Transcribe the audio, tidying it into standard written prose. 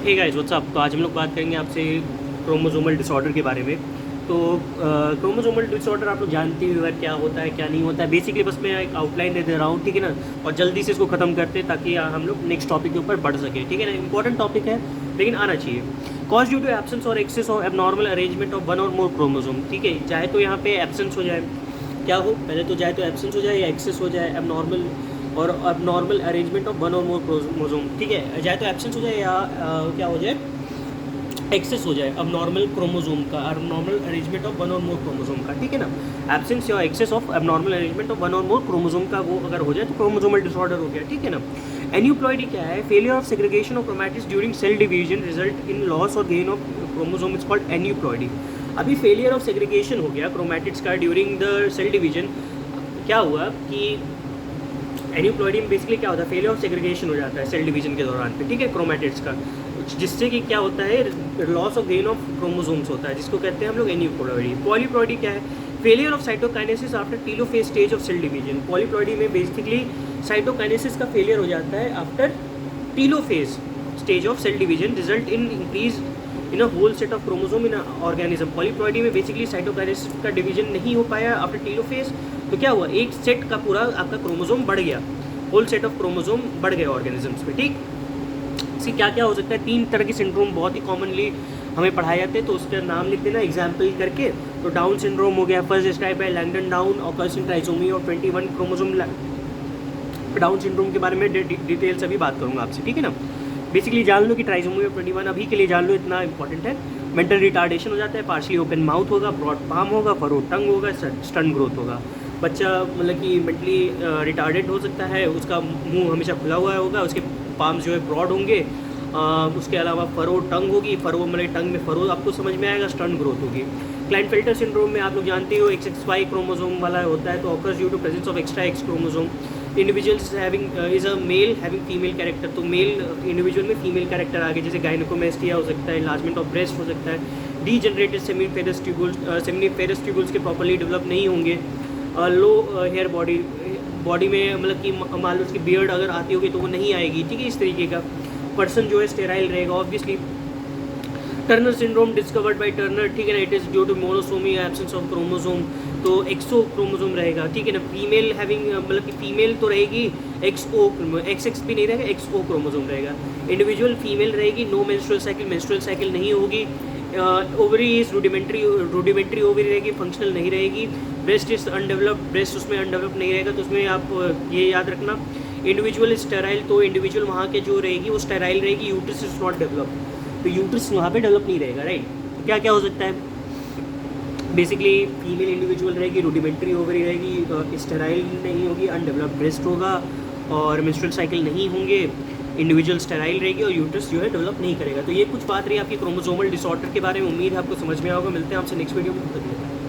Hey guys what's up. तो आज हम लोग बात करेंगे आपसे क्रोमोसोमल डिसऑर्डर के बारे में। तो क्रोमोसोमल डिसऑर्डर आप लोग जानते ही हो यार, क्या होता है क्या नहीं होता है। बेसिकली बस मैं एक आउटलाइन दे रहा हूँ, ठीक है ना, और जल्दी से इसको ख़त्म करते हैं ताकि हम लोग नेक्स्ट टॉपिक के ऊपर बढ़ सके, ठीक है ना। इंपॉर्टेंट टॉपिक है लेकिन आना चाहिए। कॉज ड्यू टू एब्सेंस और excess of abnormal arrangement of one और मोर क्रोमोसोम, ठीक है। चाहे तो यहाँ पे एब्सेंस हो जाए, क्या हो पहले तो, चाहे तो एब्सेंस हो जाए या एक्सेस हो जाए, एबनॉर्मल और एबनॉर्मल अरेंजमेंट ऑफ वन और मोर क्रोमोसोम, ठीक है। चाहे तो एब्सेंस हो जाए या क्या हो जाए, एक्सेस हो जाए अबनॉर्मल क्रोमोसोम का, अबनॉर्मल अरेंजमेंट ऑफ वन और मोर क्रोमोसोम का, ठीक है ना। एब्सेंस या excess of abnormal arrangement of one और मोर क्रोमोसोम का वो अगर हो जाए तो क्रोमोसोमल डिसऑर्डर हो गया, ठीक है ना। एन्यूप्लॉइडी क्या है? Failure of segregation of chromatids during cell division result in loss और gain of chromosome is called aneuploidy. अभी फेलियर ऑफ सेग्रीगेशन हो गया क्रोमैटिड्स का ड्यूरिंग द सेल डिवीजन। क्या हुआ कि एन्यूप्लॉइडी में बेसिकली क्या होता है, फेलियर ऑफ सेग्रीगेशन हो जाता है सेल डिवीजन के दौरान पे, ठीक है, क्रोमैटिड्स का, जिससे कि क्या होता है, loss of gain of chromosomes होता है, जिसको कहते हैं हम लोग एन्यूप्लॉइडी। पॉलीप्लॉइडी क्या है? Failure of cytokinesis after telophase stage of cell division. Polyploidy में बेसिकली साइटोकाइनेसिस का फेलियर हो जाता है after telophase stage of cell division, result in increase in a whole set of chromosome in organism. Polyploidy में basically cytokinesis का division नहीं हो पाया आफ्टर टीलोफेज, तो क्या हुआ, एक सेट का पूरा आपका क्रोमोसोम बढ़ गया, होल सेट ऑफ क्रोमोसोम बढ़ गए ऑर्गेनिजम्स में, ठीक। इसकी क्या क्या हो सकता है? 3 तरह के सिंड्रोम बहुत ही कॉमनली हमें पढ़ाए जाते हैं, तो उसका नाम लिख देना एग्जाम्पल करके। तो डाउन सिंड्रोम हो गया, first describe by Langdon down, occurs in trisomy और 21 क्रोमोसोम। डाउन सिंड्रोम के बारे में डिटेल से भी बात करूंगा आपसे, ठीक है ना। बेसिकली जान लो कि ट्राइसोमी और 21 अभी के लिए जान लो, इतना इंपॉर्टेंट है। मेंटल रिटार्डेशन हो जाता है, पार्शली ओपन माउथ होगा, ब्रॉड पाम होगा, फरो टंग होगा, स्टन ग्रोथ होगा। बच्चा मतलब कि मेंटली रिटार्डेड हो सकता है, उसका मुंह हमेशा खुला हुआ होगा, उसके पाम्स जो है ब्रॉड होंगे। उसके अलावा फरो टंग होगी, फरो मतलब टंग में फरो आपको समझ में आएगा, स्टन ग्रोथ होगी। क्लाइनफेल्टर सिंड्रोम में आप लोग जानते हो XXY क्रोमोसोम वाला होता है, तो occurs due to presence of extra X chromosome. Individuals having is a male having female character, तो मेल इंडिविजुअल में फीमेल कैरेक्टर आगे, जैसे गायनेकोमेस्टिया हो सकता है, इन्लार्जमेंट ऑफ ब्रेस्ट हो सकता है। डीजनरेटेड सेमिनिफेरस ट्यूबुल्स के प्रॉपर्ली डेवलप नहीं होंगे। लो हेयर बॉडी में मतलब कि मान लो उसकी बियर्ड अगर आती होगी तो वो नहीं आएगी, ठीक है, इस तरीके का। पर्सन जो है स्टेराइल रहेगा obviously. Turner syndrome discovered by Turner, ठीक है ना, it is due to monosomy absence of chromosome, तो एक्सो क्रोमोसोम रहेगा, ठीक है ना। फीमेल हैविंग मतलब कि फीमेल तो रहेगी एक्सओ, XX भी नहीं रहेगा, XO क्रोमोसोम रहेगा। इंडिविजुअल फीमेल रहेगी, नो मेंस्ट्रुअल साइकिल नहीं होगी। ओवरी इज रूडिमेंट्री ओवरी रहेगी, फंक्शनल नहीं रहेगी। ब्रेस्ट इज अनडेवलप्ड, ब्रेस्ट उसमें अनडेवलप नहीं रहेगा, तो उसमें आप ये याद रखना। इंडिविजुअल स्टेराइल, तो इंडिविजुअल वहाँ के जो रहेगी वो स्टेराइल रहेगी। यूट्रस इज नॉट डेवलप, तो यूट्रस वहाँ पे डेवलप नहीं रहेगा, राइट। तो क्या क्या हो सकता है? बेसिकली फीमेल इंडिविजुअल रहेगी, रूडिमेंट्री ओवरी रहेगी, स्टेराइल नहीं होगी, अनडेवलप्ड ब्रेस्ट होगा और मेंस्ट्रुअल साइकिल नहीं होंगे। इंडिविजुअल स्टेराइल रहेगी और यूट्रस जो है डेवलप नहीं करेगा। तो ये कुछ बात रही आपकी क्रोमोसोमल डिसऑर्डर के बारे में। उम्मीद है आपको समझ में आएगा। मिलते हैं आपसे नेक्स्ट वीडियो में।